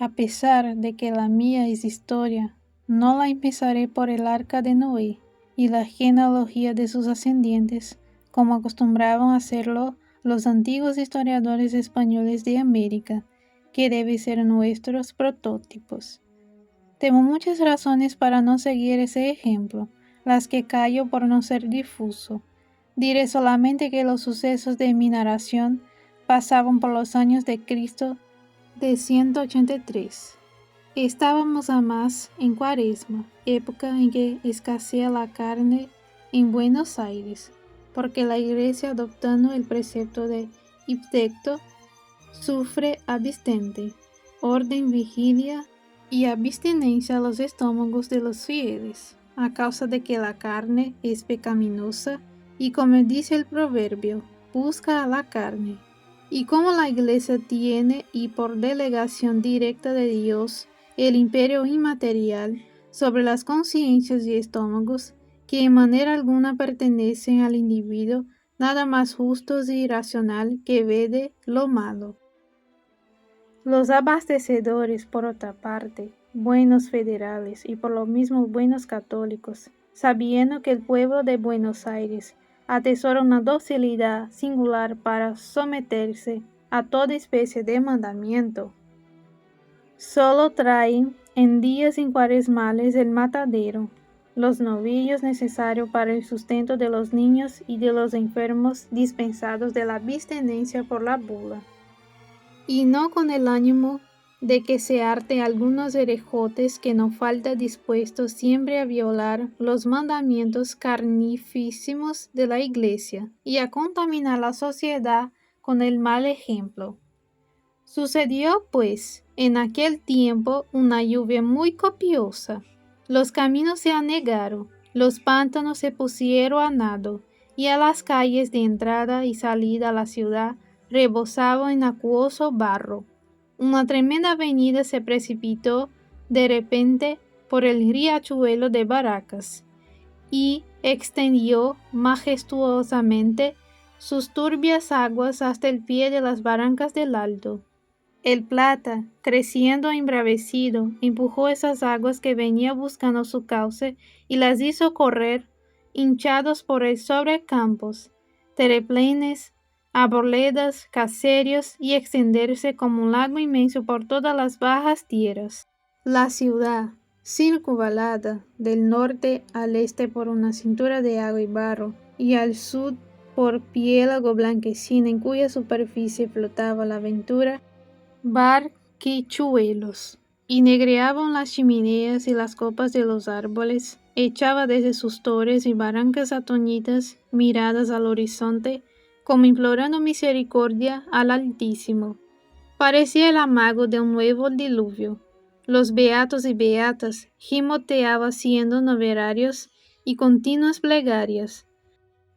A pesar de que la mía es historia, no la empezaré por el arca de Noé y la genealogía de sus ascendientes, como acostumbraban hacerlo los antiguos historiadores españoles de América, que deben ser nuestros protótipos. Tengo muchas razones para no seguir ese ejemplo, las que callo por no ser difuso. Diré solamente que los sucesos de mi narración pasaban por los años de Cristo de 183. Estábamos a más en Cuaresma, época en que escasea la carne en Buenos Aires, porque la Iglesia, adoptando el precepto de Iptecto, sufre abstente, orden, vigilia y abstinencia a los estómagos de los fieles, a causa de que la carne es pecaminosa y, como dice el proverbio, busca a la carne. Y como la Iglesia tiene, y por delegación directa de Dios, el imperio inmaterial sobre las conciencias y estómagos, que en manera alguna pertenecen al individuo, nada más justo y racional que vede lo malo. Los abastecedores, por otra parte, buenos federales y por lo mismo buenos católicos, sabiendo que el pueblo de Buenos Aires atesora una docilidad singular para someterse a toda especie de mandamiento, solo traen en días incuaresmales el matadero, los novillos necesarios para el sustento de los niños y de los enfermos dispensados de la abstinencia por la bula, y no con el ánimo de que se harte algunos herejotes que no falta dispuestos siempre a violar los mandamientos carnificísimos de la Iglesia y a contaminar la sociedad con el mal ejemplo. Sucedió, pues, en aquel tiempo una lluvia muy copiosa. Los caminos se anegaron, los pantanos se pusieron a nado, y a las calles de entrada y salida a la ciudad rebosaba en acuoso barro. Una tremenda avenida se precipitó de repente por el riachuelo de Barracas y extendió majestuosamente sus turbias aguas hasta el pie de las barrancas del Alto. El Plata, creciendo embravecido, empujó esas aguas que venía buscando su cauce y las hizo correr, hinchados por él sobre campos, terreplenes, arboledas, caseríos y extenderse como un lago inmenso por todas las bajas tierras. La ciudad, circunvalada del norte al este por una cintura de agua y barro, y al sur por piélago blanquecino en cuya superficie flotaba la aventura, barquichuelos, y negreaban las chimeneas y las copas de los árboles, echaba desde sus torres y barrancas atónitas miradas al horizonte, como implorando misericordia al Altísimo. Parecía el amago de un nuevo diluvio. Los beatos y beatas gimoteaban haciendo noverarios y continuas plegarias.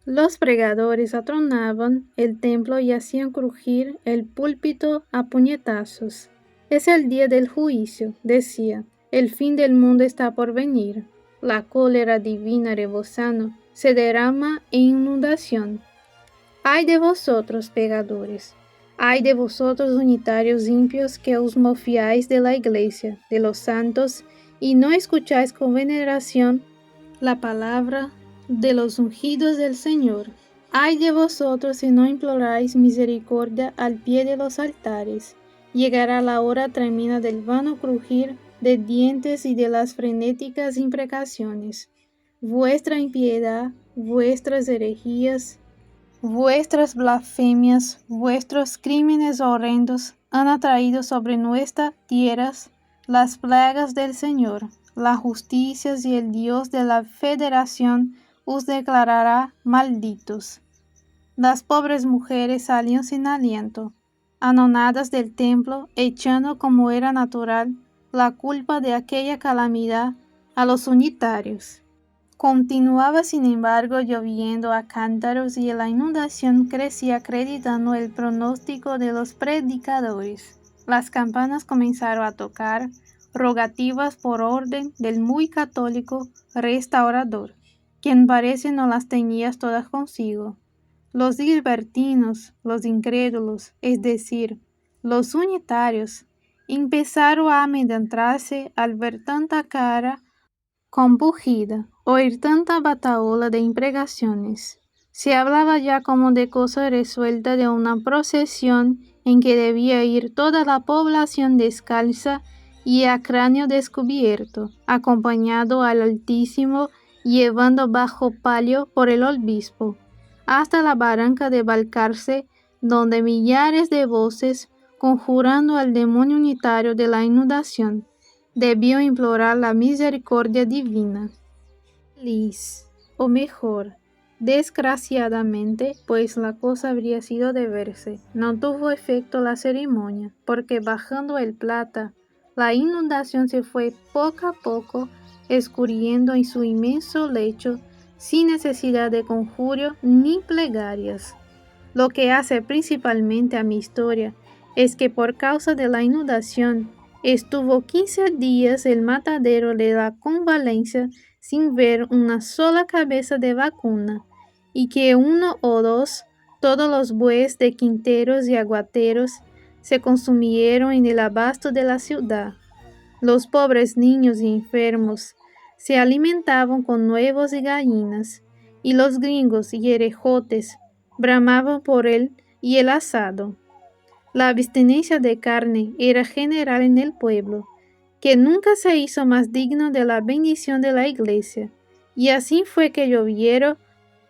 Los pregadores atronaban el templo y hacían crujir el púlpito a puñetazos. Es el día del juicio, decía, el fin del mundo está por venir. La cólera divina rebosando se derrama en inundación. ¡Ay de vosotros, pecadores! ¡Ay de vosotros, unitarios impios, que os mofiáis de la iglesia, de los santos, y no escucháis con veneración la palabra de los ungidos del Señor! ¡Ay de vosotros si no imploráis misericordia al pie de los altares! Llegará la hora tremenda del vano crujir de dientes y de las frenéticas imprecaciones. Vuestra impiedad, vuestras herejías, vuestras blasfemias, vuestros crímenes horrendos han atraído sobre nuestras tierras las plagas del Señor. La justicia y el Dios de la federación os declarará malditos. Las pobres mujeres salían sin aliento, anonadas del templo, echando como era natural la culpa de aquella calamidad a los unitarios. Continuaba sin embargo lloviendo a cántaros y la inundación crecía acreditando el pronóstico de los predicadores. Las campanas comenzaron a tocar, rogativas por orden del muy católico restaurador, quien parece no las tenía todas consigo. Los libertinos, los incrédulos, es decir, los unitarios, empezaron a amedrentarse al ver tanta cara compungida, oír tanta batahola de imprecaciones. Se hablaba ya como de cosa resuelta de una procesión en que debía ir toda la población descalza y a cráneo descubierto, acompañado al Altísimo, llevando bajo palio por el obispo, hasta la barranca de Balcarce, donde millares de voces, conjurando al demonio unitario de la inundación, debió implorar la misericordia divina. Feliz, o mejor, desgraciadamente, pues la cosa habría sido de verse, no tuvo efecto la ceremonia, porque bajando el Plata, la inundación se fue poco a poco escurriendo en su inmenso lecho, sin necesidad de conjurio ni plegarias. Lo que hace principalmente a mi historia es que por causa de la inundación estuvo 15 días el matadero de la Convalencia sin ver una sola cabeza de vacuna, y que uno o dos, todos los bueyes de quinteros y aguateros, se consumieron en el abasto de la ciudad. Los pobres niños y enfermos se alimentaban con huevos y gallinas, y los gringos y herejotes bramaban por él y el asado. La abstinencia de carne era general en el pueblo, que nunca se hizo más digno de la bendición de la iglesia, y así fue que llovieron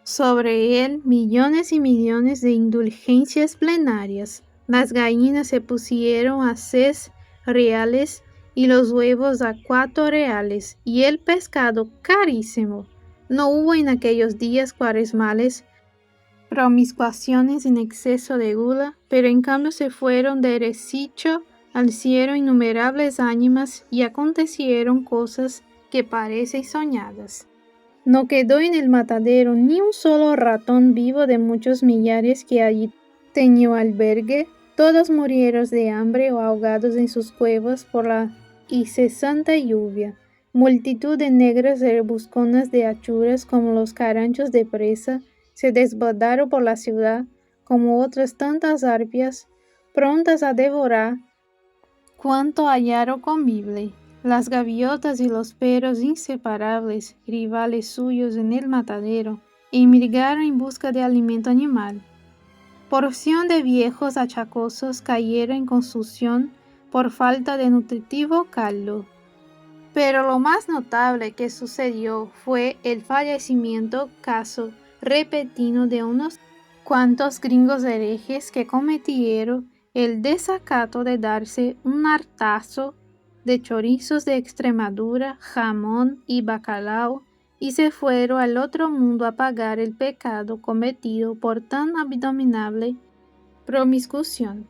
sobre él millones y millones de indulgencias plenarias. Las gallinas se pusieron a 6 reales y los huevos a 4 reales, y el pescado carísimo. No hubo en aquellos días cuaresmales promiscuaciones en exceso de gula, pero en cambio se fueron de recicho al cielo innumerables ánimas y acontecieron cosas que parecen soñadas. No quedó en el matadero ni un solo ratón vivo de muchos millares que allí tenían albergue. Todos murieron de hambre o ahogados en sus cuevas por la incesante lluvia. Multitud de negras rebusconas de achuras como los caranchos de presa se desbordaron por la ciudad como otras tantas arpias, prontas a devorar cuanto hallaron comible. Las gaviotas y los perros inseparables, rivales suyos en el matadero, emigraron en busca de alimento animal. Porción de viejos achacosos cayeron en confusión por falta de nutritivo caldo. Pero lo más notable que sucedió fue el fallecimiento caso repentino de unos cuantos gringos herejes que cometieron el desacato de darse un hartazo de chorizos de Extremadura, jamón y bacalao, y se fueron al otro mundo a pagar el pecado cometido por tan abominable promiscución.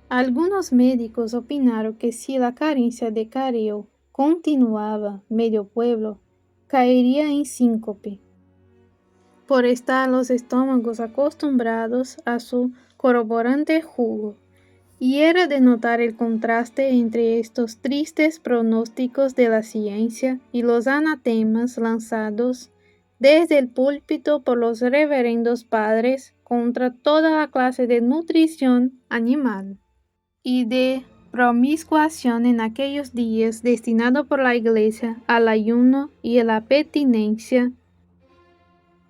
Algunos médicos opinaron que si la carencia de careo continuaba, medio pueblo caería en síncope, por estar los estómagos acostumbrados a su corroborante jugo, y era de notar el contraste entre estos tristes pronósticos de la ciencia y los anatemas lanzados desde el púlpito por los reverendos padres contra toda la clase de nutrición animal y de promiscuación en aquellos días destinado por la Iglesia al ayuno y a la abstinencia.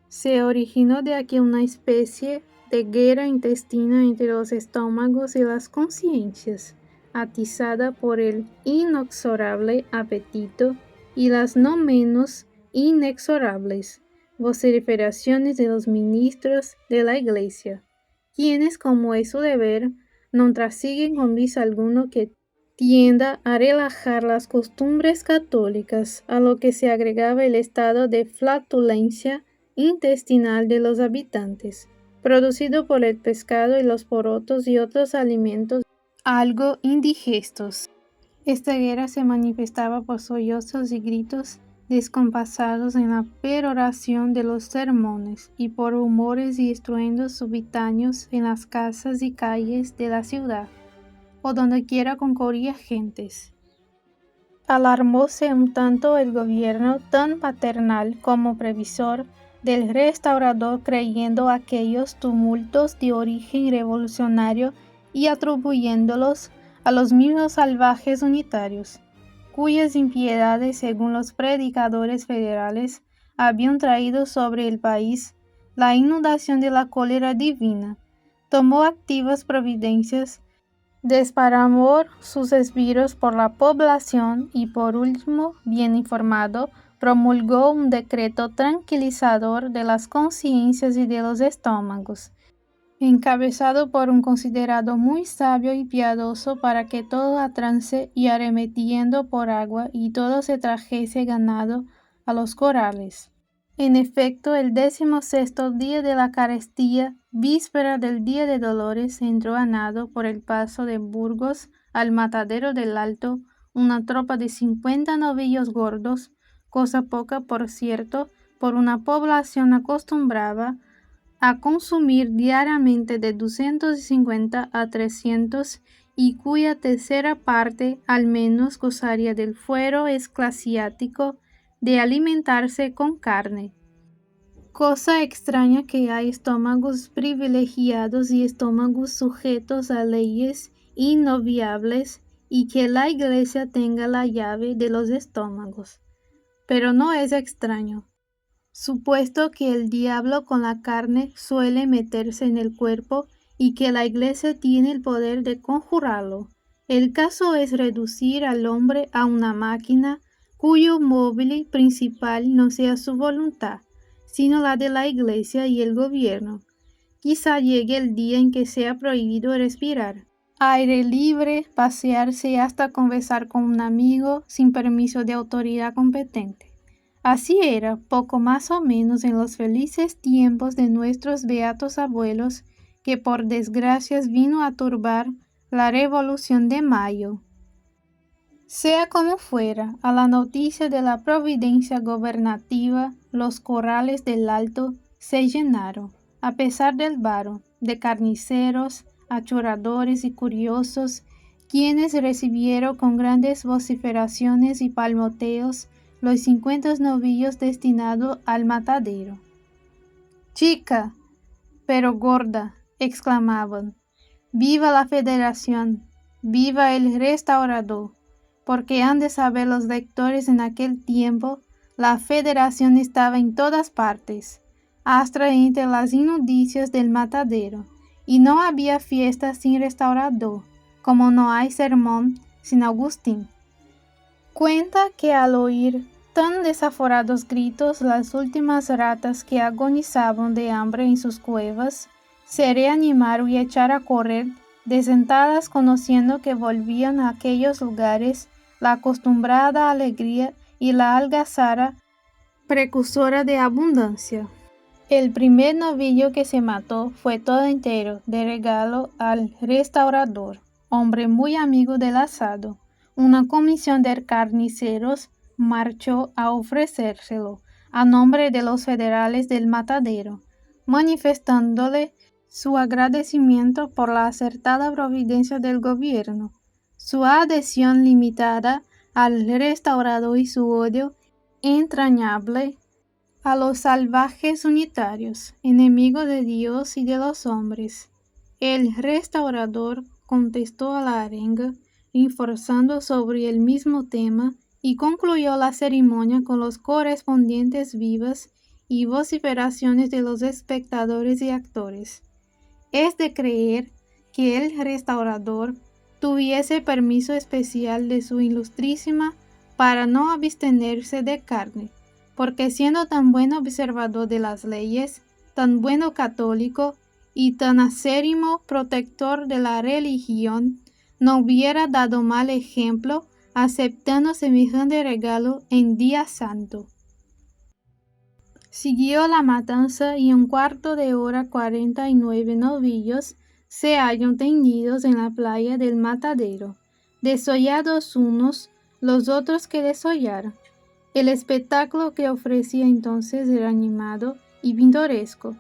Se originó de aquí una especie de guerra intestina entre los estómagos y las conciencias, atizada por el inexorable apetito y las no menos inexorables vociferaciones de los ministros de la Iglesia, quienes, como es su deber, no trasiguen con vis alguno que tienda a relajar las costumbres católicas, a lo que se agregaba el estado de flatulencia intestinal de los habitantes, producido por el pescado y los porotos y otros alimentos algo indigestos. Esta guerra se manifestaba por sollozos y gritos descompasados en la peroración de los sermones y por rumores y estruendos subitáneos en las casas y calles de la ciudad, o donde quiera concurría gentes. Alarmóse un tanto el gobierno tan paternal como previsor del restaurador, creyendo aquellos tumultos de origen revolucionario y atribuyéndolos a los mismos salvajes unitarios, cuyas impiedades, según los predicadores federales, habían traído sobre el país la inundación de la cólera divina, tomó activas providencias, desparramó sus esbirros por la población y por último, bien informado, promulgó un decreto tranquilizador de las conciencias y de los estómagos, encabezado por un considerado muy sabio y piadoso, para que todo a trance y arremetiendo por agua y todo se trajese ganado a los corrales. En efecto, el 16º día de la carestía, víspera del día de Dolores, entró a nado por el paso de Burgos al matadero del Alto una tropa de 50 novillos gordos, cosa poca, por cierto, por una población acostumbrada a consumir diariamente de 250 a 300 y cuya tercera parte al menos gozaría del fuero eclesiástico de alimentarse con carne. Cosa extraña que hay estómagos privilegiados y estómagos sujetos a leyes inobviables y que la Iglesia tenga la llave de los estómagos. Pero no es extraño, supuesto que el diablo con la carne suele meterse en el cuerpo y que la Iglesia tiene el poder de conjurarlo. El caso es reducir al hombre a una máquina cuyo móvil principal no sea su voluntad, sino la de la Iglesia y el gobierno. Quizá llegue el día en que sea prohibido respirar aire libre, pasearse y hasta conversar con un amigo sin permiso de autoridad competente. Así era, poco más o menos, en los felices tiempos de nuestros beatos abuelos, que por desgracias vino a turbar la Revolución de Mayo. Sea como fuera, a la noticia de la providencia gobernativa, los corrales del Alto se llenaron, a pesar del varo, de carniceros, achoradores y curiosos, quienes recibieron con grandes vociferaciones y palmoteos los 50 novillos destinados al matadero. «Chica, pero gorda», exclamaban, «viva la Federación, viva el Restaurador», porque han de saber los lectores en aquel tiempo, la Federación estaba en todas partes, hasta entre las inmundicias del matadero, y no había fiesta sin Restaurador, como no hay sermón sin Agustín. Cuenta que al oír tan desaforados gritos, las últimas ratas que agonizaban de hambre en sus cuevas se reanimaron y echaron a correr, desentadas, conociendo que volvían a aquellos lugares la acostumbrada alegría y la algazara precursora de abundancia. El primer novillo que se mató fue todo entero, de regalo al Restaurador, hombre muy amigo del asado. Una comisión de carniceros marchó a ofrecérselo a nombre de los federales del matadero, manifestándole su agradecimiento por la acertada providencia del gobierno, su adhesión limitada al Restaurador y su odio entrañable a los salvajes unitarios, enemigos de Dios y de los hombres. El Restaurador contestó a la arenga, reforzando sobre el mismo tema, y concluyó la ceremonia con los correspondientes vivas y vociferaciones de los espectadores y actores. Es de creer que el Restaurador tuviese permiso especial de su Ilustrísima para no abstenerse de carne, porque siendo tan buen observador de las leyes, tan bueno católico y tan acérrimo protector de la religión, no hubiera dado mal ejemplo aceptando semejante regalo en día santo. Siguió la matanza y en cuarto de hora 49 novillos se hallan tendidos en la playa del matadero, desollados unos, los otros que desollaron. El espectáculo que ofrecía entonces era animado y pintoresco,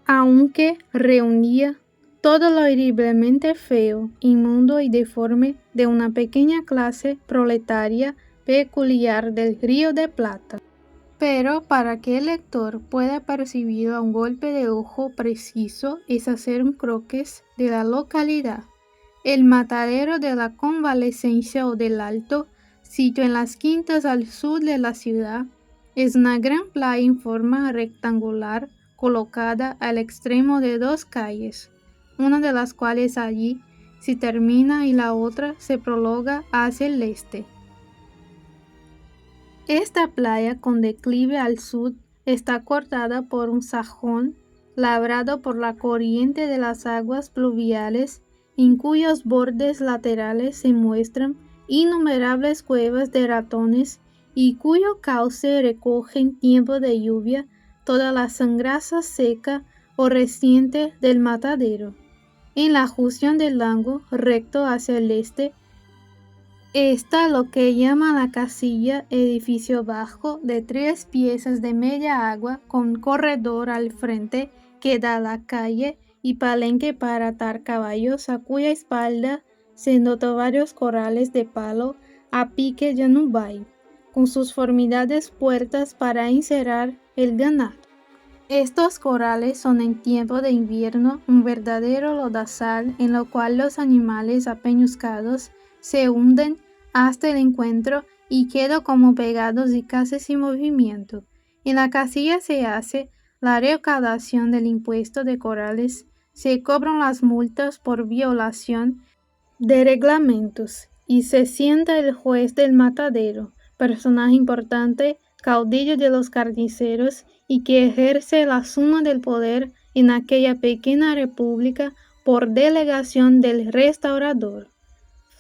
aunque reunía todo lo horriblemente feo, inmundo y deforme de una pequeña clase proletaria peculiar del Río de Plata. Pero para que el lector pueda percibir a un golpe de ojo preciso es hacer un croquis de la localidad. El matadero de la Convalecencia o del Alto, sitio en las quintas al sur de la ciudad, es una gran playa en forma rectangular colocada al extremo de dos calles, una de las cuales allí se termina y la otra se prolonga hacia el este. Esta playa con declive al sur está cortada por un sajón labrado por la corriente de las aguas pluviales, en cuyos bordes laterales se muestran innumerables cuevas de ratones y cuyo cauce recoge en tiempo de lluvia toda la sangraza seca o reciente del matadero. En la junción del lago recto hacia el este está lo que llaman la casilla, edificio bajo de 3 piezas de media agua con corredor al frente que da a la calle y palenque para atar caballos, a cuya espalda se notan varios corrales de palo a pique Yanubay, con sus formidables puertas para encerrar el ganado. Estos corrales son en tiempo de invierno un verdadero lodazal en lo cual los animales apeñuscados se hunden hasta el encuentro y quedan como pegados y casi sin movimiento. En la casilla se hace la recaudación del impuesto de corrales, se cobran las multas por violación de reglamentos y se sienta el juez del matadero, personaje importante, caudillo de los carniceros y que ejerce la suma del poder en aquella pequeña república por delegación del restaurador.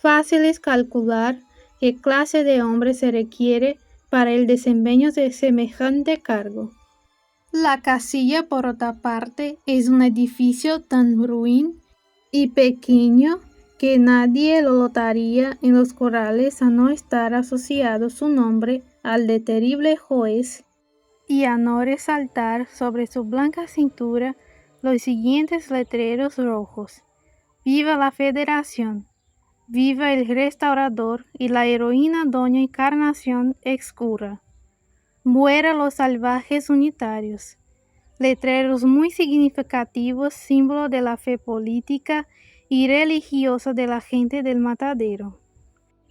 Fácil es calcular qué clase de hombre se requiere para el desempeño de semejante cargo. La casilla, por otra parte, es un edificio tan ruin y pequeño que nadie lo notaría en los corrales a no estar asociado su nombre al de terrible juez y a no resaltar sobre su blanca cintura los siguientes letreros rojos: Viva la Federación, viva el restaurador y la heroína Doña Encarnación Excura, muera los salvajes unitarios. Letreros muy significativos, símbolo de la fe política y religiosa de la gente del matadero.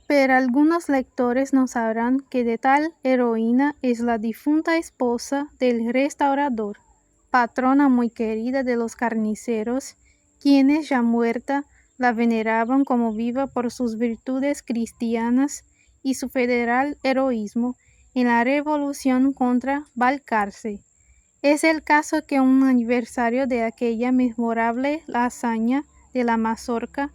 Pero algunos lectores no sabrán que de tal heroína es la difunta esposa del restaurador, patrona muy querida de los carniceros, quienes ya muerta la veneraban como viva por sus virtudes cristianas y su federal heroísmo en la revolución contra Balcarce. Es el caso que un aniversario de aquella memorable hazaña de la mazorca,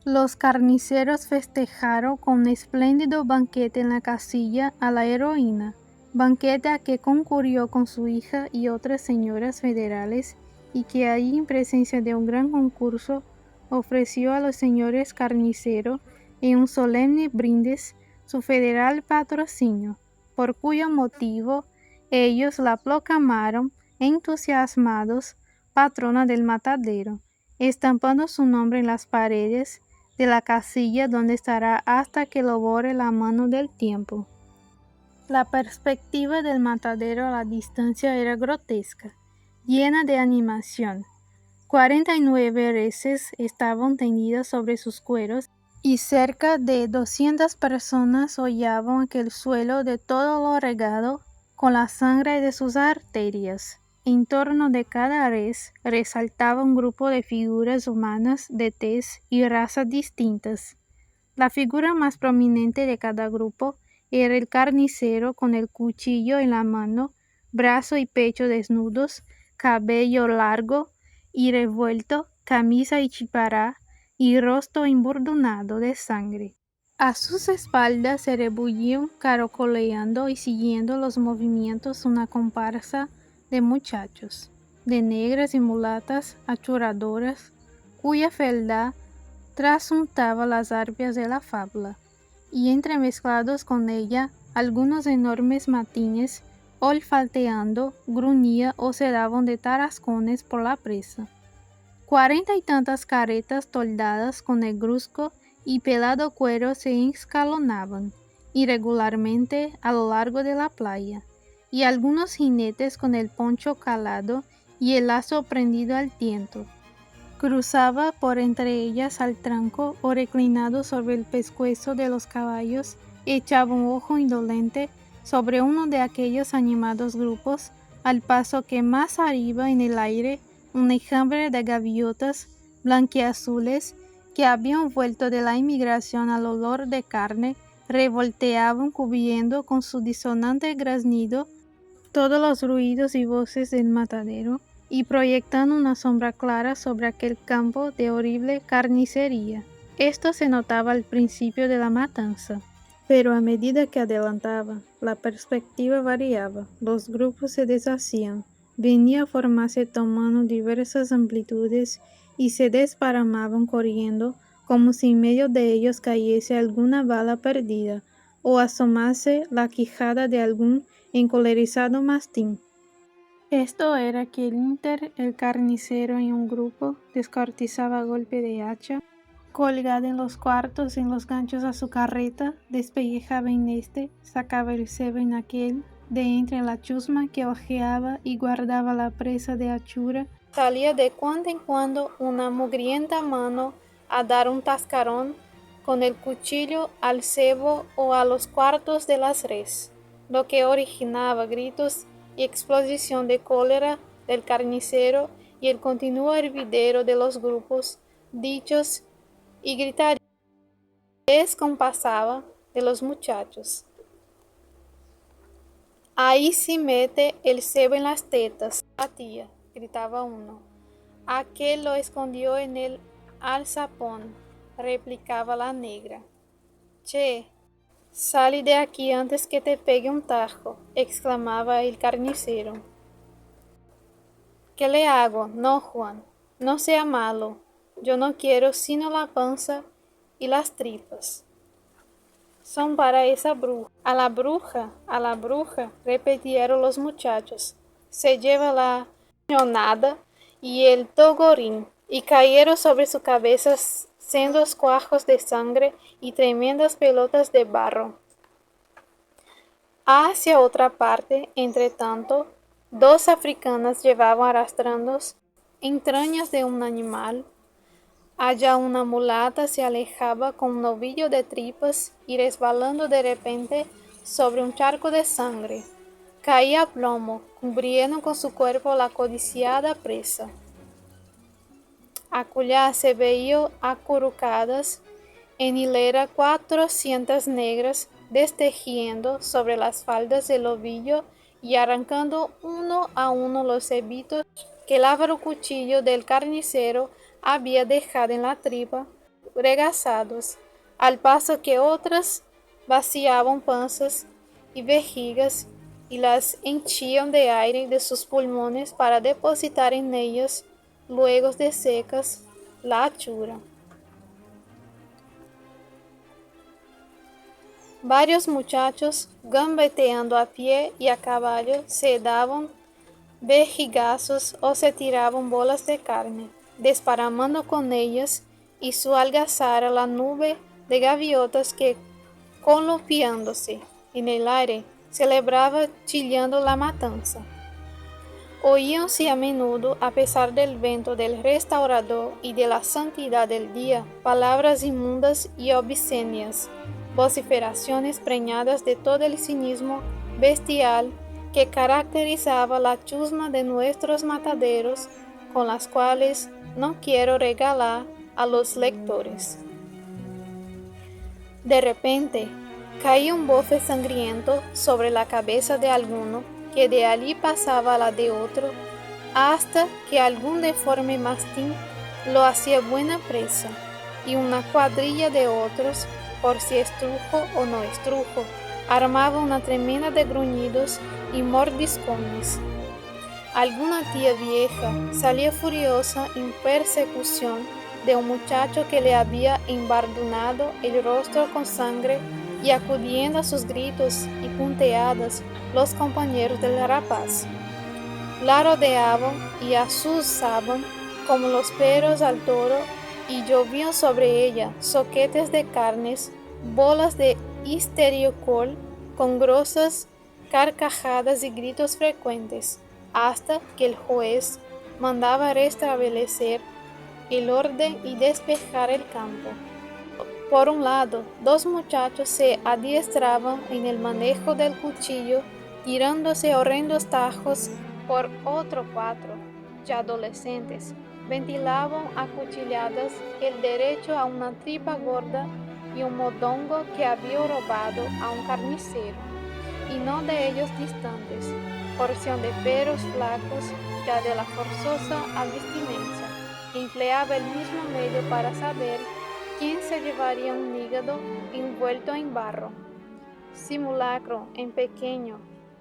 los carniceros festejaron con un espléndido banquete en la casilla a la heroína, banquete a que concurrió con su hija y otras señoras federales, y que allí en presencia de un gran concurso ofreció a los señores carniceros en un solemne brindis su federal patrocinio, por cuyo motivo ellos la proclamaron entusiasmados patrona del matadero, estampando su nombre en las paredes de la casilla donde estará hasta que lo borre la mano del tiempo. La perspectiva del matadero a la distancia era grotesca, llena de animación. 49 reses estaban tendidas sobre sus cueros y cerca de 200 personas hollaban aquel suelo de todo lo regado con la sangre de sus arterias. En torno de cada res resaltaba un grupo de figuras humanas de tez y razas distintas. La figura más prominente de cada grupo era el carnicero con el cuchillo en la mano, brazo y pecho desnudos, cabello largo y revuelto, camisa y chipará, y rostro embordonado de sangre. A sus espaldas se rebullían caracoleando y siguiendo los movimientos una comparsa de muchachos, de negras y mulatas achuradoras, cuya fealdad trasuntaba las arpias de la fábula, y entremezclados con ella algunos enormes matines, olfateando, gruñían o se daban de tarascones por la presa. 40 y tantas caretas toldadas con negruzco y pelado cuero se escalonaban irregularmente a lo largo de la playa, y algunos jinetes con el poncho calado y el lazo prendido al tiento, Cruzaba por entre ellas al tranco o reclinado sobre el pescuezo de los caballos, echaba un ojo indolente sobre uno de aquellos animados grupos, al paso que más arriba en el aire un enjambre de gaviotas blanquiazules que habían vuelto de la inmigración al olor de carne, revolteaban cubriendo con su disonante graznido todos los ruidos y voces del matadero y proyectando una sombra clara sobre aquel campo de horrible carnicería. Esto se notaba al principio de la matanza, pero a medida que adelantaba, la perspectiva variaba, los grupos se deshacían, venía a formarse tomando diversas amplitudes y se desparramaban corriendo como si en medio de ellos cayese alguna bala perdida o asomase la quijada de algún encolerizado mastín. Esto era que el carnicero en un grupo, descuartizaba a golpe de hacha, colgada en los cuartos en los ganchos a su carreta, despellejaba en este, sacaba el cebo en aquel, de entre la chusma que ojeaba y guardaba la presa de hachura, salía de cuando en cuando una mugrienta mano a dar un tascarón con el cuchillo al cebo o a los cuartos de las res, lo que originaba gritos y explosión de cólera del carnicero y el continuo hervidero de los grupos, dichos y gritaría descompasaba de los muchachos. Ahí se mete el cebo en las tetas, la tía, gritaba uno. Aquel lo escondió en el alzapón, replicaba la negra. Che, sale de aquí antes que te pegue un tajo, exclamaba el carnicero. ¿Qué le hago? No, Juan, no sea malo. Yo no quiero sino la panza y las tripas. Son para esa bruja. A la bruja, repitieron los muchachos. Se lleva la ñonada y el togorín, y cayeron sobre su cabeza sendos cuajos de sangre y tremendas pelotas de barro. Hacia otra parte, entre tanto, dos africanas llevaban arrastrando entrañas de un animal. Allá una mulata se alejaba con un ovillo de tripas y resbalando de repente sobre un charco de sangre. Caía a plomo, cubriendo con su cuerpo la codiciada presa. Acullá se veían acurrucadas en hilera 400 negras destejiendo sobre las faldas del ovillo y arrancando uno a uno los cebitos que el ávaro cuchillo del carnicero había dejado en la tripa, regazados, al paso que otras vaciaban panzas y vejigas y las henchían de aire de sus pulmones para depositar en ellas, luego de secas, la hachura. Varios muchachos, gambeteando a pie y a caballo, se daban vejigazos o se tiraban bolas de carne, desparramando con ellas y su algazara la nube de gaviotas que, columpiándose en el aire, celebraba chillando la matanza. Oíanse a menudo, a pesar del viento del restaurador y de la santidad del día, palabras inmundas y obscenas, vociferaciones preñadas de todo el cinismo bestial que caracterizaba la chusma de nuestros mataderos, con las cuales no quiero regalar a los lectores. De repente, caía un bofe sangriento sobre la cabeza de alguno, que de allí pasaba a la de otro, hasta que algún deforme mastín lo hacía buena presa, y una cuadrilla de otros, por si estrujo o no estrujo, armaba una tremenda de gruñidos y mordiscones. Alguna tía vieja salía furiosa en persecución de un muchacho que le había embardunado el rostro con sangre y acudiendo a sus gritos y punteadas los compañeros del rapaz. La rodeaban y asusaban como los perros al toro y llovían sobre ella zoquetes de carnes, bolas de histeriocol con grosas carcajadas y gritos frecuentes, hasta que el juez mandaba restablecer el orden y despejar el campo. Por un lado, dos muchachos se adiestraban en el manejo del cuchillo, tirándose horrendos tajos. Por otro, cuatro, ya adolescentes, ventilaban a cuchilladas el derecho a una tripa gorda y un mondongo que había robado a un carnicero, y no de ellos distantes, porción de perros flacos ya de la forzosa abstinencia, empleaba el mismo medio para saber quién se llevaría un hígado envuelto en barro. Simulacro en pequeño,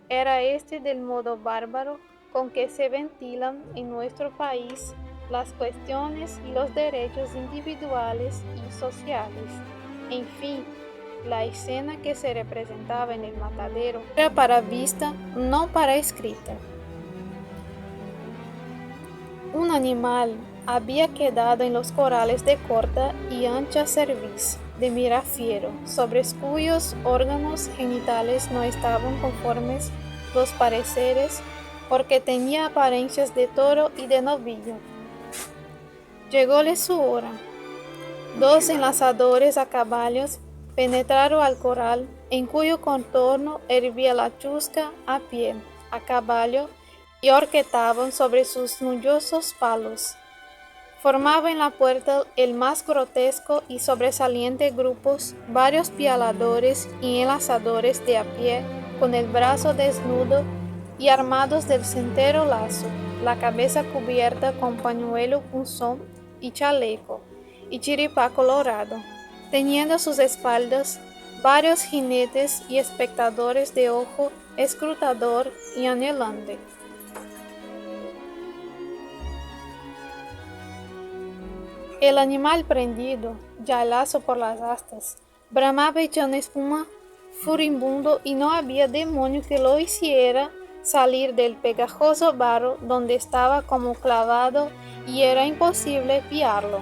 era este del modo bárbaro con que se ventilan en nuestro país las cuestiones y los derechos individuales y sociales. En fin, la escena que se representaba en el matadero era para vista, no para escrita. Un animal había quedado en los corrales de corta y ancha cerviz de Mirafiero, sobre cuyos órganos genitales no estaban conformes los pareceres, porque tenía apariencias de toro y de novillo. Llególe su hora. Dos enlazadores a caballos penetraron al corral, en cuyo contorno hervía la chusca a pie, a caballo, y horquetaban sobre sus nudosos palos. Formaba en la puerta el más grotesco y sobresaliente grupos varios pialadores y enlazadores de a pie, con el brazo desnudo y armados del centero lazo, la cabeza cubierta con pañuelo punzón y chaleco, y chiripá colorado, teniendo a sus espaldas varios jinetes y espectadores de ojo escrutador y anhelante. El animal prendido, ya el lazo por las astas, bramaba echando espuma furibundo, y no había demonio que lo hiciera salir del pegajoso barro donde estaba como clavado, y era imposible pillarlo.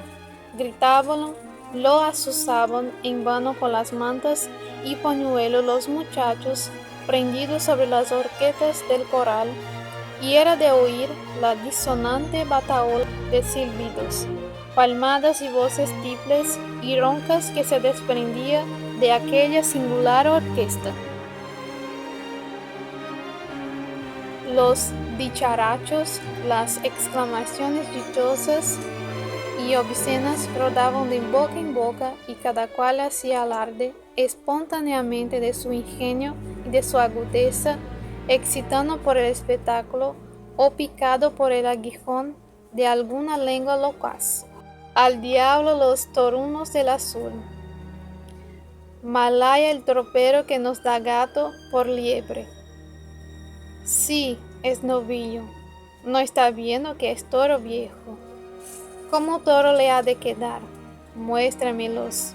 Gritaban, lo azuzaban en vano con las mantas y pañuelos los muchachos prendidos sobre las horquetas del corral, y era de oír la disonante batahola de silbidos, palmadas y voces tiples y roncas que se desprendía de aquella singular orquesta. Los dicharachos, las exclamaciones dichosas y obscenas rodaban de boca en boca, y cada cual hacía alarde espontáneamente de su ingenio y de su agudeza, excitando por el espectáculo o picado por el aguijón de alguna lengua locuaz. Al diablo los torunos del azul. Malaya el tropero que nos da gato por liebre. Sí, es novillo. No está viendo que es toro viejo. ¿Cómo toro le ha de quedar? Muéstramelos.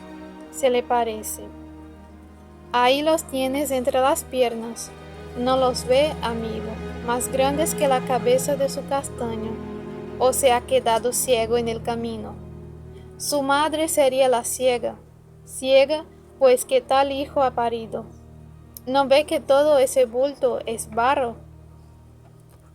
Se le parece. Ahí los tienes entre las piernas. No los ve, amigo, más grandes que la cabeza de su castaño, o se ha quedado ciego en el camino. Su madre sería la ciega, pues que tal hijo ha parido. ¿No ve que todo ese bulto es barro?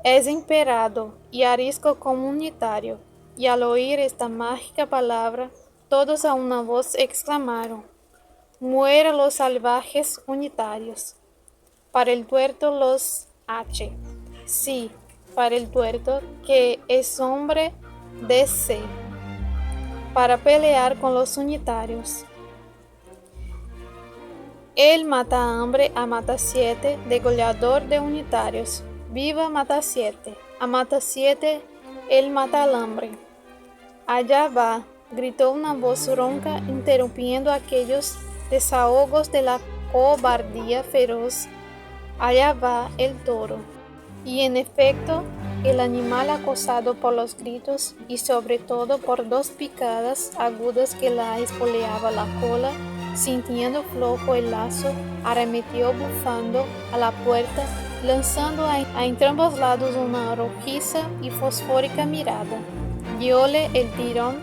Es imperado y arisco comunitario, y al oír esta mágica palabra, todos a una voz exclamaron: «Muera los salvajes unitarios». Para el tuerto los H. Sí, para el tuerto, que es hombre de C, para pelear con los unitarios. Él mata hambre a mata 7, degollador de unitarios. Viva mata 7, a mata 7, él mata al hambre. Allá va, gritó una voz ronca, interrumpiendo aquellos desahogos de la cobardía feroz. Allá va el toro. Y en efecto, el animal, acosado por los gritos y sobre todo por dos picadas agudas que la espoleaba la cola, sintiendo flojo el lazo, arremetió bufando a la puerta, lanzando a entrambos lados una rojiza y fosfórica mirada. Dióle el tirón,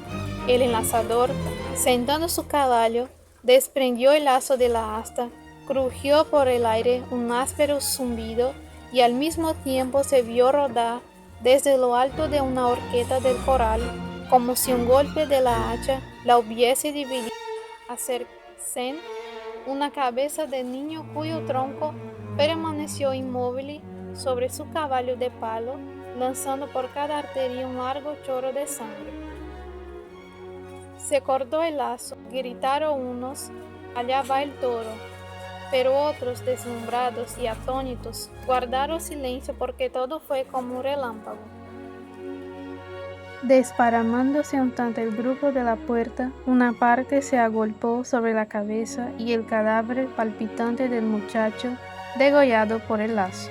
el enlazador, sentando su caballo, desprendió el lazo de la asta, crujió por el aire un áspero zumbido, y al mismo tiempo se vio rodar desde lo alto de una horqueta del corral como si un golpe de la hacha la hubiese dividido. Acercó una cabeza de niño cuyo tronco permaneció inmóvil sobre su caballo de palo, lanzando por cada arteria un largo chorro de sangre. Se cortó el lazo, gritaron unos, allá va el toro, pero otros, deslumbrados y atónitos, guardaron silencio porque todo fue como un relámpago. Desparamándose un tanto el grupo de la puerta, una parte se agolpó sobre la cabeza y el cadáver palpitante del muchacho degollado por el lazo,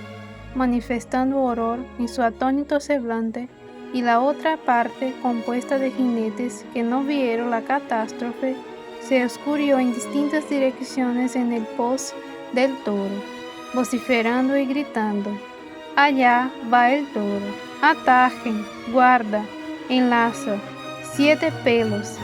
manifestando horror en su atónito semblante, y la otra parte, compuesta de jinetes que no vieron la catástrofe, se escurrió en distintas direcciones en el pos del toro, vociferando y gritando: «Allá va el toro, atajen, guarda, enlaza, 7 pelos,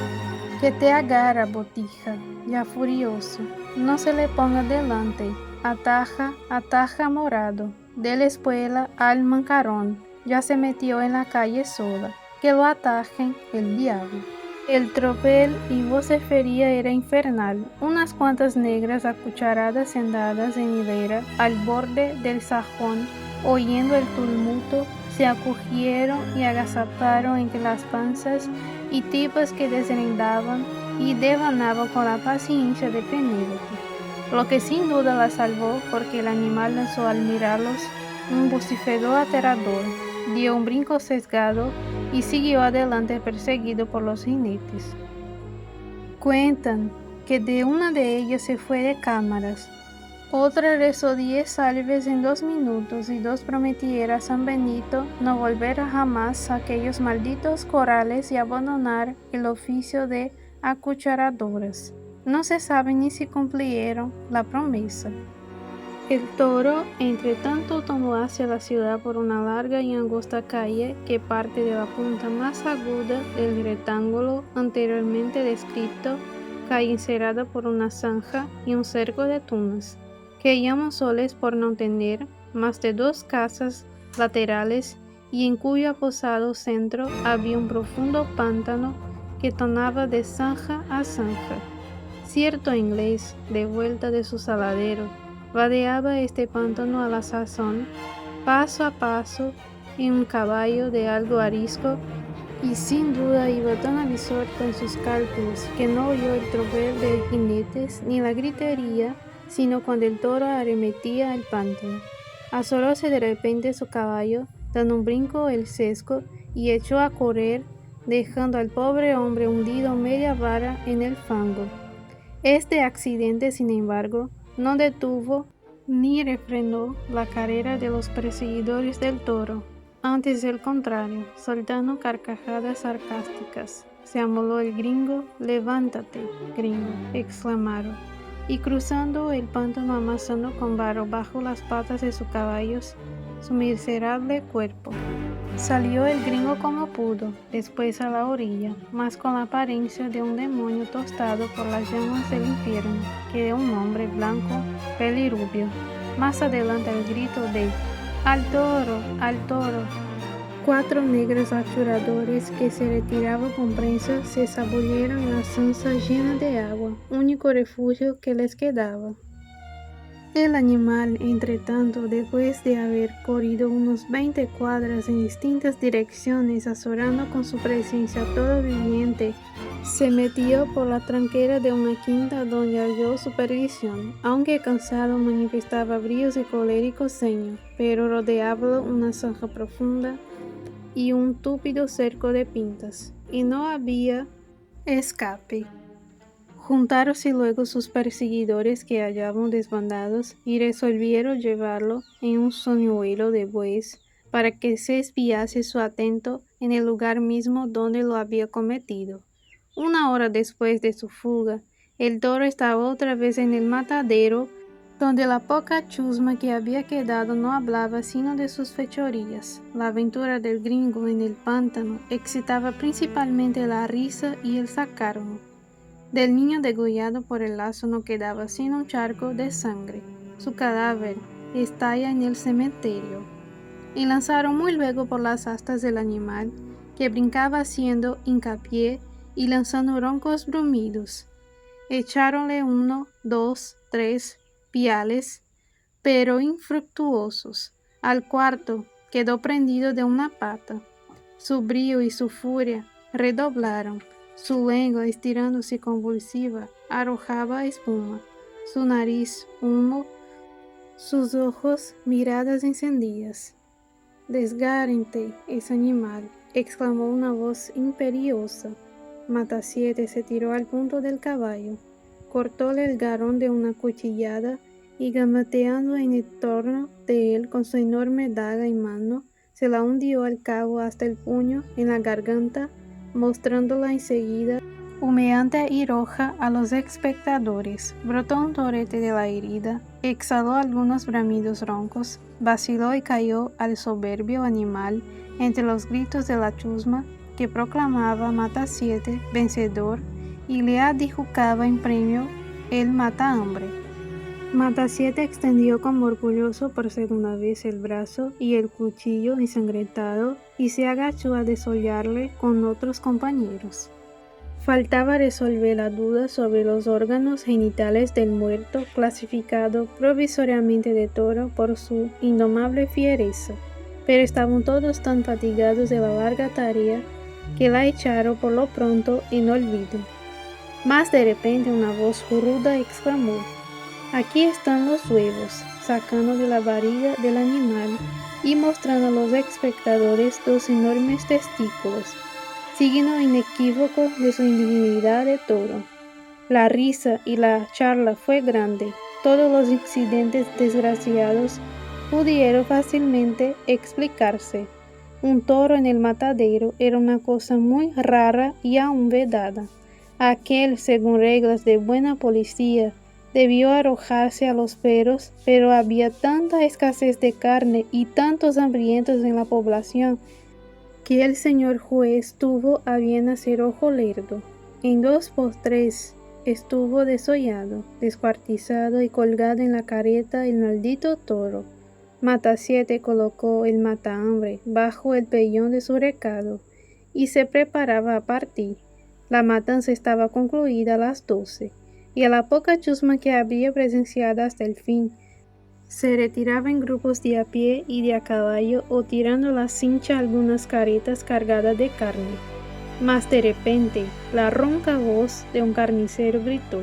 que te agarra, botija, ya furioso, no se le ponga delante, ataja, ataja morado, de la espuela al mancarón, ya se metió en la calle sola, que lo atajen el diablo». El tropel y vocifería era infernal. Unas cuantas negras a cucharadas sentadas en hilera al borde del sajón, oyendo el tumulto, se acogieron y agazaparon entre las panzas y tipas que desrendaban y devanaban con la paciencia de Penélope, lo que sin duda la salvó, porque el animal lanzó al mirarlos un vociferó aterrador, dio un brinco sesgado y siguió adelante perseguido por los jinetes. Cuentan que de una de ellas se fue de cámaras, otra rezó 10 salves en 2 minutos y 2 prometiera a San Benito no volver jamás a aquellos malditos corrales y abandonar el oficio de acucharadoras. No se sabe ni si cumplieron la promesa. El toro, entre tanto, tomó hacia la ciudad por una larga y angosta calle que parte de la punta más aguda del rectángulo anteriormente descrito, calle encerrada por una zanja y un cerco de tunas, que llaman soles por no tener más de 2 casas laterales y en cuyo aposado centro había un profundo pántano que tonaba de zanja a zanja. Cierto inglés, de vuelta de su saladero, vadeaba este pántano a la sazón, paso a paso, en un caballo de algo arisco, y sin duda iba tan absorto en sus cálculos que no oyó el tropel de jinetes ni la gritería, sino cuando el toro arremetía al pántano. Asolóse de repente su caballo, dando un brinco el sesgo, y echó a correr, dejando al pobre hombre hundido media vara en el fango. Este accidente, sin embargo, no detuvo ni refrenó la carrera de los perseguidores del toro. Antes del contrario, soltando carcajadas sarcásticas, se amoló el gringo. «Levántate, gringo», exclamaron, y cruzando el pántano amasando con barro bajo las patas de sus caballos su miserable cuerpo. Salió el gringo como pudo, después a la orilla, mas con la apariencia de un demonio tostado por las llamas del infierno, que de un hombre blanco, pelirrubio. Más adelante el grito de «¡Al toro! ¡Al toro!». 4 negros achuradores que se retiraban con prisa se zabulleron en la zanza llena de agua, único refugio que les quedaba. El animal, entretanto, después de haber corrido unos 20 cuadras en distintas direcciones, azorando con su presencia todo viviente, se metió por la tranquera de una quinta donde halló su perdición. Aunque cansado, manifestaba bríos y coléricos ceños, pero rodeábalo una zanja profunda y un túpido cerco de pintas, y no había escape. Juntáronse luego sus perseguidores que hallaban desbandados y resolvieron llevarlo en un soñuelo de bueyes para que se espiase su atento en el lugar mismo donde lo había cometido. 1 hora después de su fuga, el toro estaba otra vez en el matadero, donde la poca chusma que había quedado no hablaba sino de sus fechorías. La aventura del gringo en el pántano excitaba principalmente la risa y el sarcasmo. Del niño degollado por el lazo no quedaba sino un charco de sangre. Su cadáver estalla en el cementerio. Y lanzaron muy luego por las astas del animal, que brincaba haciendo hincapié y lanzando roncos brumidos. Echáronle 1, 2, 3 piales, pero infructuosos. Al cuarto quedó prendido de una pata. Su brío y su furia redoblaron. Su lengua, estirándose convulsiva, arrojaba espuma. Su nariz, humo. Sus ojos, miradas encendidas. «Desgárrate ese animal», exclamó una voz imperiosa. Matasiete se tiró al punto del caballo, cortóle el garrón de una cuchillada y gambeteando en torno de él con su enorme daga en mano, se la hundió al cabo hasta el puño en la garganta, mostrándola enseguida humeante y roja a los espectadores. Brotó un torrente de la herida, exhaló algunos bramidos roncos, vaciló y cayó al soberbio animal entre los gritos de la chusma que proclamaba Matasiete vencedor y le adjudicaba en premio el mata-hambre. Matasiete extendió como orgulloso por segunda vez el brazo y el cuchillo ensangrentado y se agachó a desollarle con otros compañeros. Faltaba resolver la duda sobre los órganos genitales del muerto, clasificado provisoriamente de toro por su indomable fiereza, pero estaban todos tan fatigados de la larga tarea que la echaron por lo pronto en olvido. Mas de repente una voz ruda exclamó: «Aquí están los huevos», sacando de la barriga del animal y mostrando a los espectadores 2 enormes testículos, signo inequívoco de su indignidad de toro. La risa y la charla fue grande. Todos los incidentes desgraciados pudieron fácilmente explicarse. Un toro en el matadero era una cosa muy rara y aún vedada. Aquel, según reglas de buena policía, debió arrojarse a los perros, pero había tanta escasez de carne y tantos hambrientos en la población que el señor juez tuvo a bien hacer ojo lerdo. En 2 por 3 estuvo desollado, descuartizado y colgado en la carreta el maldito toro. Matasiete colocó el mata-hambre bajo el pellón de su recado y se preparaba a partir. La matanza estaba concluida a las 12, y a la poca chusma que había presenciado hasta el fin, se retiraba en grupos de a pie y de a caballo o tirando la cincha algunas carretas cargadas de carne. Mas de repente, la ronca voz de un carnicero gritó: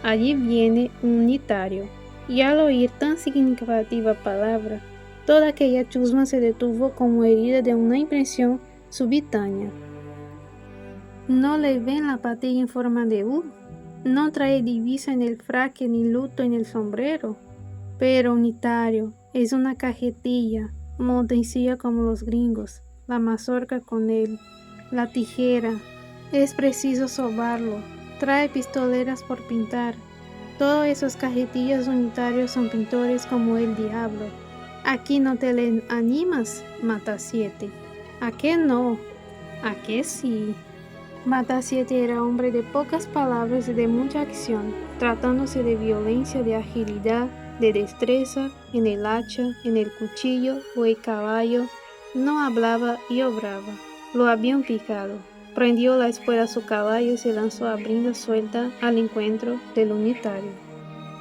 «Allí viene un unitario», y al oír tan significativa palabra, toda aquella chusma se detuvo como herida de una impresión subitánea. ¿No le ven la patilla en forma de U? ¿No trae divisa en el fraque ni luto en el sombrero? Pero unitario, es una cajetilla, monta en silla como los gringos, la mazorca con él, la tijera, es preciso sobarlo, trae pistoleras por pintar. Todos esos cajetillas unitarios son pintores como el diablo. ¿Aquí no te le animas, Matasiete? ¿A qué no? ¿A qué sí? Matasiete era hombre de pocas palabras y de mucha acción, tratándose de violencia, de agilidad, de destreza, en el hacha, en el cuchillo o el caballo. No hablaba y obraba. Lo habían picado. Prendió la espuela a su caballo y se lanzó a brinda suelta al encuentro del unitario.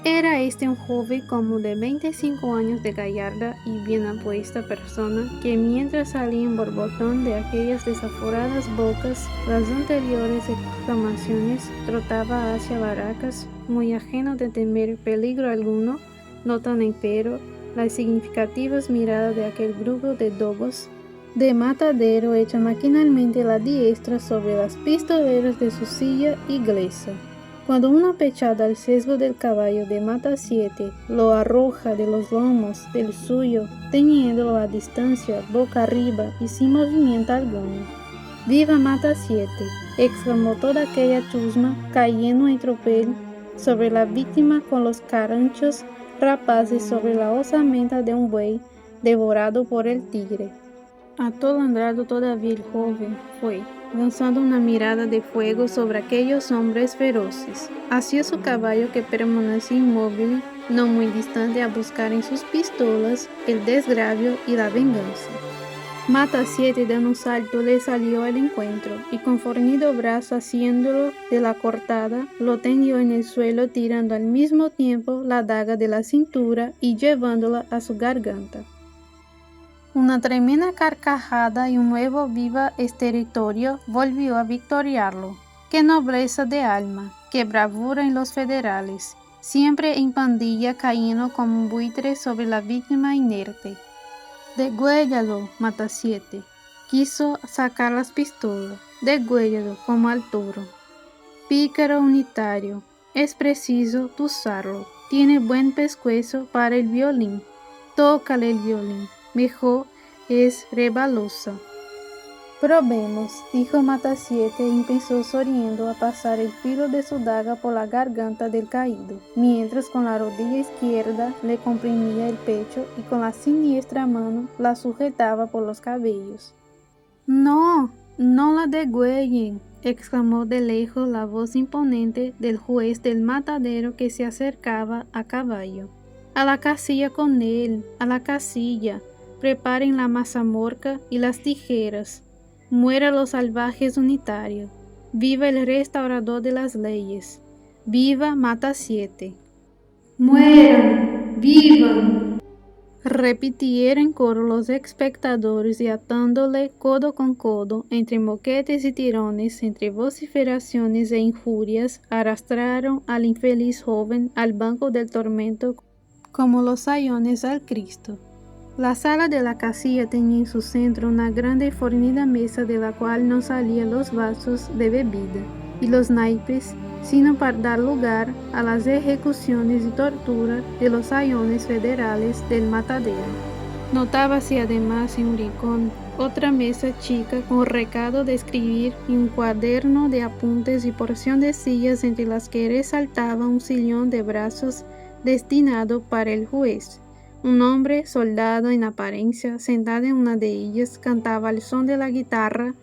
Era este un joven como de 25 años de gallarda y bien apuesta persona que mientras salía en borbotón de aquellas desaforadas bocas, las anteriores exclamaciones, trotaba hacia Barracas, muy ajeno de temer peligro alguno, notando empero las significativas miradas de aquel grupo de dogos de matadero hecha maquinalmente la diestra sobre las pistoleras de su silla inglesa. Cuando una pechada al sesgo del caballo de Matasiete lo arroja de los lomos del suyo, teniéndolo a distancia, boca arriba y sin movimiento alguno. «¡Viva Matasiete!», exclamó toda aquella chusma, cayendo en tropel sobre la víctima con los caranchos rapaces sobre la osamenta de un buey devorado por el tigre. Atolondrado todavía el joven fue, lanzando una mirada de fuego sobre aquellos hombres feroces, hacia su caballo que permanecía inmóvil, no muy distante a buscar en sus pistolas el desgravio y la venganza. Mata 7 dando un salto le salió al encuentro, y con fornido brazo haciéndolo de la cortada, lo tendió en el suelo tirando al mismo tiempo la daga de la cintura y llevándola a su garganta. Una tremenda carcajada y un nuevo viva esteritorio volvió a victoriarlo. ¡Qué nobleza de alma! ¡Qué bravura en los federales! Siempre en pandilla cayendo como un buitre sobre la víctima inerte. Degüéllalo, Mata 7. Quiso sacar las pistolas. Degüéllalo como al toro. Pícaro unitario. Es preciso usarlo. Tiene buen pescuezo para el violín. Tócale el violín. Mejor es rebalosa. Probemos, dijo Mata 7 y empezó sonriendo a pasar el filo de su daga por la garganta del caído, mientras con la rodilla izquierda le comprimía el pecho y con la siniestra mano la sujetaba por los cabellos. No, no la degüellen, exclamó de lejos la voz imponente del juez del matadero que se acercaba a caballo. A la casilla con él, a la casilla. Preparen la mazamorca y las tijeras. Muera los salvajes unitarios. Viva el restaurador de las leyes. Viva Mata 7. ¡Mueran! ¡Vivan! Repitieron en coro los espectadores y atándole codo con codo, entre moquetes y tirones, entre vociferaciones e injurias, arrastraron al infeliz joven al banco del tormento como los sayones al Cristo. La sala de la casilla tenía en su centro una grande y fornida mesa de la cual no salían los vasos de bebida y los naipes, sino para dar lugar a las ejecuciones y tortura de los sayones federales del matadero. Notábase además en un rincón otra mesa chica con recado de escribir y un cuaderno de apuntes y porción de sillas entre las que resaltaba un sillón de brazos destinado para el juez. Un hombre, soldado en apariencia, sentado en una de ellas, cantaba al son de la guitarra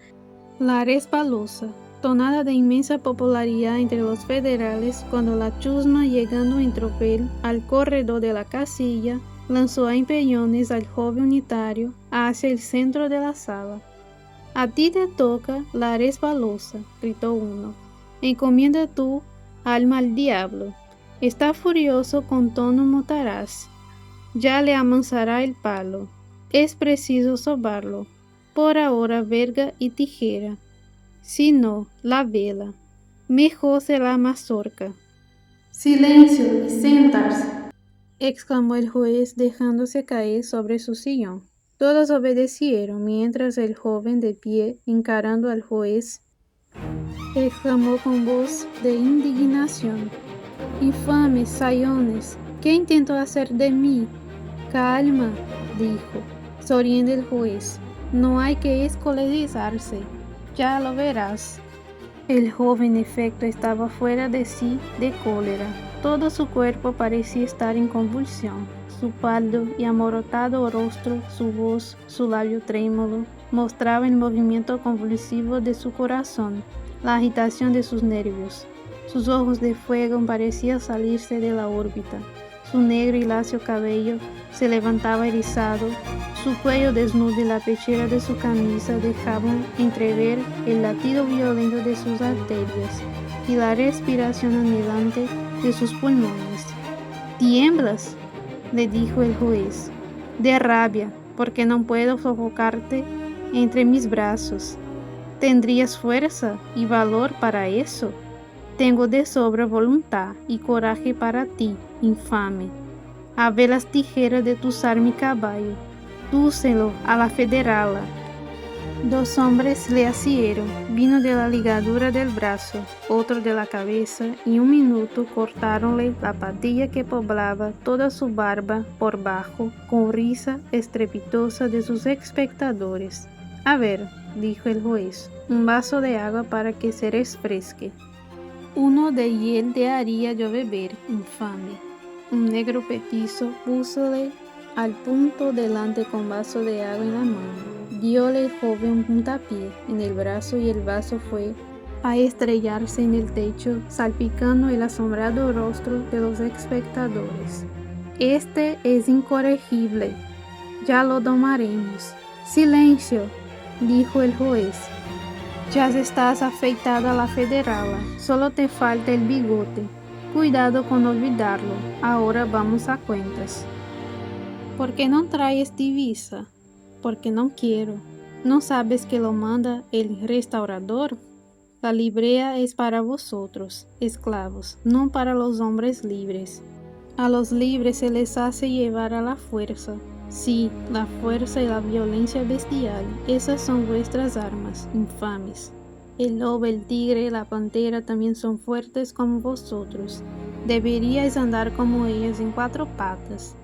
La Resbalosa, tonada de inmensa popularidad entre los federales cuando la chusma, llegando en tropel al corredor de la casilla, lanzó a empellones al joven unitario hacia el centro de la sala. «A ti te toca La Resbalosa», gritó uno. «Encomienda tu alma al diablo. Está furioso con tono motaraz. Ya le amansará el palo. Es preciso sobarlo. Por ahora verga y tijera. Si no, la vela. Mejor será la mazorca». «Silencio y sentarse», exclamó el juez dejándose caer sobre su sillón. Todos obedecieron mientras el joven de pie, encarando al juez, exclamó con voz de indignación: «Infames sayones, ¿qué intentó hacer de mí?» «Calma», dijo, sonriendo el juez, «no hay que escolarizarse, ya lo verás». El joven en efecto estaba fuera de sí de cólera. Todo su cuerpo parecía estar en convulsión. Su pálido y amorotado rostro, su voz, su labio trémulo, mostraban el movimiento convulsivo de su corazón, la agitación de sus nervios. Sus ojos de fuego parecían salirse de la órbita. Su negro y lacio cabello se levantaba erizado, su cuello desnudo y la pechera de su camisa dejaban entrever el latido violento de sus arterias y la respiración anhelante de sus pulmones. «¿Tiemblas?», le dijo el juez, «de rabia, porque no puedo sofocarte entre mis brazos. ¿Tendrías fuerza y valor para eso? Tengo de sobra voluntad y coraje para ti, infame. A ver las tijeras de tuzar mi caballo. Túcelo a la federala». Dos hombres le asieron, vino de la ligadura del brazo, otro de la cabeza, y en un minuto cortáronle la patilla que poblaba toda su barba por bajo, con risa estrepitosa de sus espectadores. «A ver», dijo el juez, «un vaso de agua para que se refresque». «Uno de hiel te haría yo beber, infame». Un negro petizo púsole al punto delante con vaso de agua en la mano. Diole el joven un puntapié en el brazo y el vaso fue a estrellarse en el techo, salpicando el asombrado rostro de los espectadores. «Este es incorregible. Ya lo domaremos». Silencio, dijo el juez. Ya estás afeitada a la federala, solo te falta el bigote. Cuidado con olvidarlo, ahora vamos a cuentas. ¿Por qué no traes divisa? Porque no quiero. ¿No sabes que lo manda el restaurador? La librea es para vosotros, esclavos, no para los hombres libres. A los libres se les hace llevar a la fuerza. Sí, la fuerza y la violencia bestial, esas son vuestras armas, infames. El lobo, el tigre y la pantera también son fuertes como vosotros. Deberíais andar como ellas en 4 patas.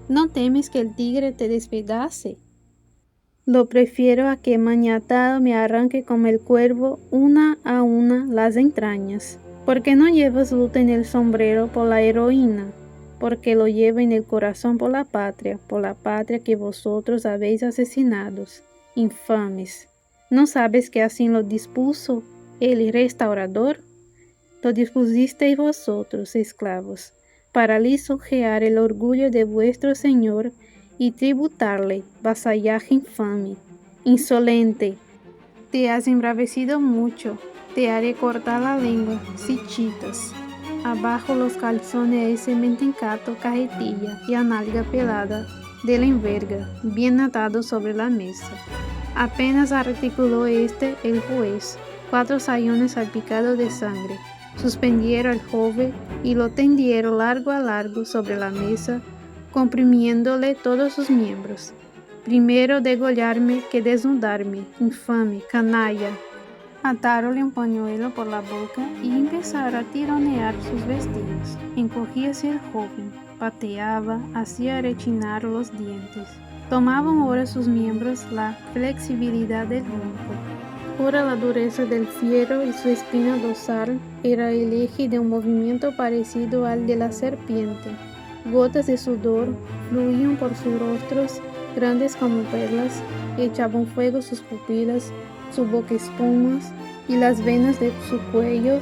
¿No temes que el tigre te despedace? Lo prefiero a que maniatado me arranque como el cuervo una a una las entrañas. ¿Por qué no llevas luto en el sombrero por la heroína? Porque lo lleva en el corazón por la patria que vosotros habéis asesinado. Infames. ¿No sabes que así lo dispuso el restaurador? Lo dispusisteis vosotros, esclavos, para lisonjear el orgullo de vuestro Señor y tributarle vasallaje infame. Insolente, te has embravecido mucho, te haré cortar la lengua, si chitas. Abajo los calzones a ese mentecato carretilla y a nalga pelada de la enverga, bien atado sobre la mesa. Apenas articuló el juez, 4 sayones salpicados de sangre. Suspendieron al joven y lo tendieron largo a largo sobre la mesa, comprimiéndole todos sus miembros. Primero degollarme que desnudarme, infame, canalla. Ataronle un pañuelo por la boca y empezaron a tironear sus vestidos. Encogíase el joven, pateaba, hacía rechinar los dientes. Tomaban ahora sus miembros la flexibilidad del bronco. Ahora la dureza del fiero y su espina dorsal era el eje de un movimiento parecido al de la serpiente. Gotas de sudor fluían por sus rostros, grandes como perlas, echaban fuego sus pupilas, su boca espumas, y las venas de su cuello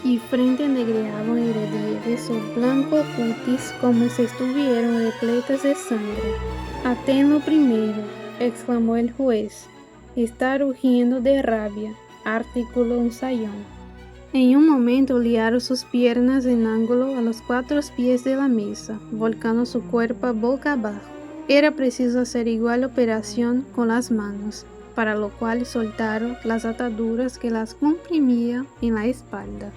y frente negreaban en relieve su blanco cutis como si estuvieran repletas de sangre. «Atenlo primero», exclamó el juez. «Está rugiendo de rabia», articuló un sayón. En un momento liaron sus piernas en ángulo a los 4 pies de la mesa, volcando su cuerpo boca abajo. Era preciso hacer igual operación con las manos, para lo cual soltaron las ataduras que las comprimían en la espalda.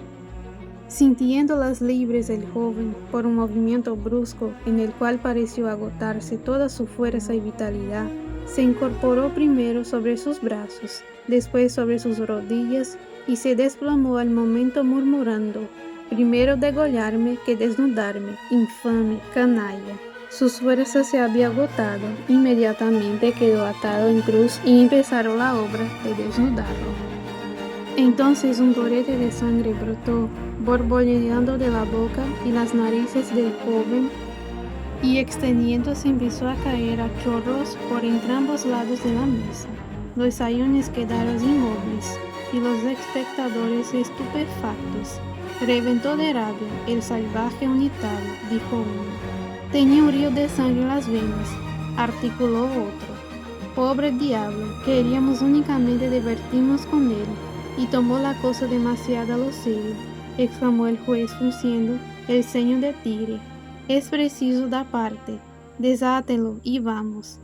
Sintiéndolas libres, el joven, por un movimiento brusco en el cual pareció agotarse toda su fuerza y vitalidad, se incorporó primero sobre sus brazos, después sobre sus rodillas y se desplomó al momento murmurando: «Primero degollarme que desnudarme, infame, canalla». Sus fuerzas se habían agotado, inmediatamente quedó atado en cruz y empezaron la obra de desnudarlo. Entonces un torrente de sangre brotó, borboleando de la boca y las narices del joven, y extendiéndose empezó a caer a chorros por entrambos lados de la mesa. Los sayones quedaron inmóviles y los espectadores estupefactos. «Reventó de rabia el salvaje unitario», dijo uno. «Tenía un río de sangre en las venas», articuló otro. «Pobre diablo, queríamos únicamente divertirnos con él, y tomó la cosa demasiado a lo serio», exclamó el juez frunciendo el ceño de tigre. «Es preciso dar parte, desátenlo y vamos».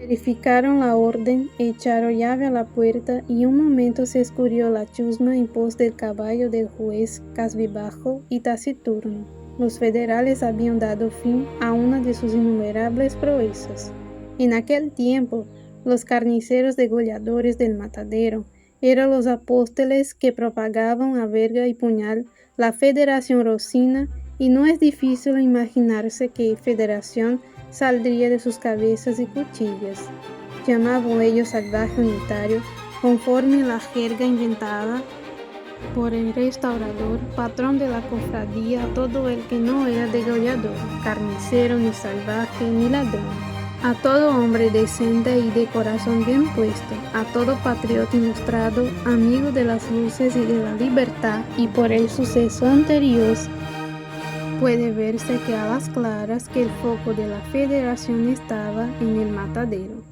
Verificaron la orden, echaron llave a la puerta y en un momento se escurrió la chusma en pos del caballo del juez cabizbajo y taciturno. Los federales habían dado fin a una de sus innumerables proezas. En aquel tiempo, los carniceros degolladores del matadero eran los apóstoles que propagaban a verga y puñal la Federación Rosina, y no es difícil imaginarse qué federación saldría de sus cabezas y cuchillas. Llamaban ellos salvaje unitario, conforme a la jerga inventada por el restaurador, patrón de la cofradía, a todo el que no era degollador, carnicero, ni salvaje, ni ladrón, a todo hombre decente y de corazón bien puesto, a todo patriota ilustrado, amigo de las luces y de la libertad, y por el suceso anterior puede verse que a las claras que el foco de la federación estaba en el matadero.